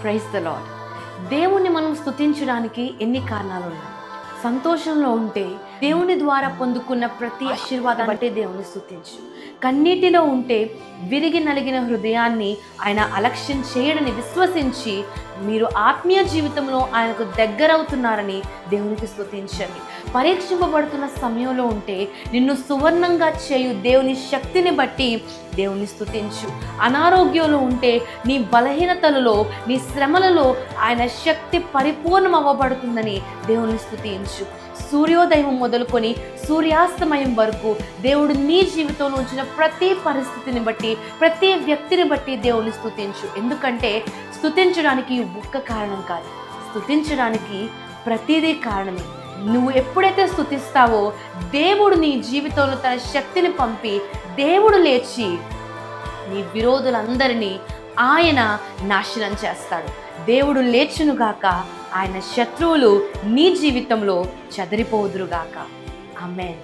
Praise the lord. దేవుణ్ణి మనం స్తుతించడానికి ఎన్ని కారణాలు ఉన్నాయి. సంతోషంలో ఉంటే దేవుని ద్వారా పొందుకున్న ప్రతి ఆశీర్వాదం బట్టే దేవుని స్తుతించు. కన్నీటిలో ఉంటే విరిగి నలిగిన హృదయాన్ని ఆయన అలక్ష్యం చేయడని విశ్వసించి మీరు ఆత్మీయ జీవితంలో ఆయనకు దగ్గరవుతున్నారని దేవునికి స్తుతించండి. పరీక్షింపబడుతున్న సమయంలో ఉంటే నిన్ను సువర్ణంగా చేయు దేవుని శక్తిని బట్టి దేవుని స్తుతించు. అనారోగ్యంలో ఉంటే నీ బలహీనతలలో నీ శ్రమలలో ఆయన శక్తి పరిపూర్ణం అవ్వబడుతుందని దేవుని స్తుతించు. సూర్యోదయం మొదలుకొని సూర్యాస్తమయం వరకు దేవుడు నీ జీవితంలో ఉంచిన ప్రతి పరిస్థితిని బట్టి ప్రతి వ్యక్తిని బట్టి దేవుని స్తుతించు. ఎందుకంటే స్తుతించడానికి ఒక్క కారణం కాదు, స్తుతించడానికి ప్రతిదీ కారణమే. నువ్వు ఎప్పుడైతే స్తుతిస్తావో దేవుడు నీ జీవితంలో తన శక్తిని పంపి దేవుడు లేచి నీ విరోధులందరినీ ఆయన నాశనం చేస్తాడు. దేవుడు లేచునుగాక, ఆయన శత్రువులు నీ జీవితంలో చెదిరిపోదురుగాక. ఆమేన్.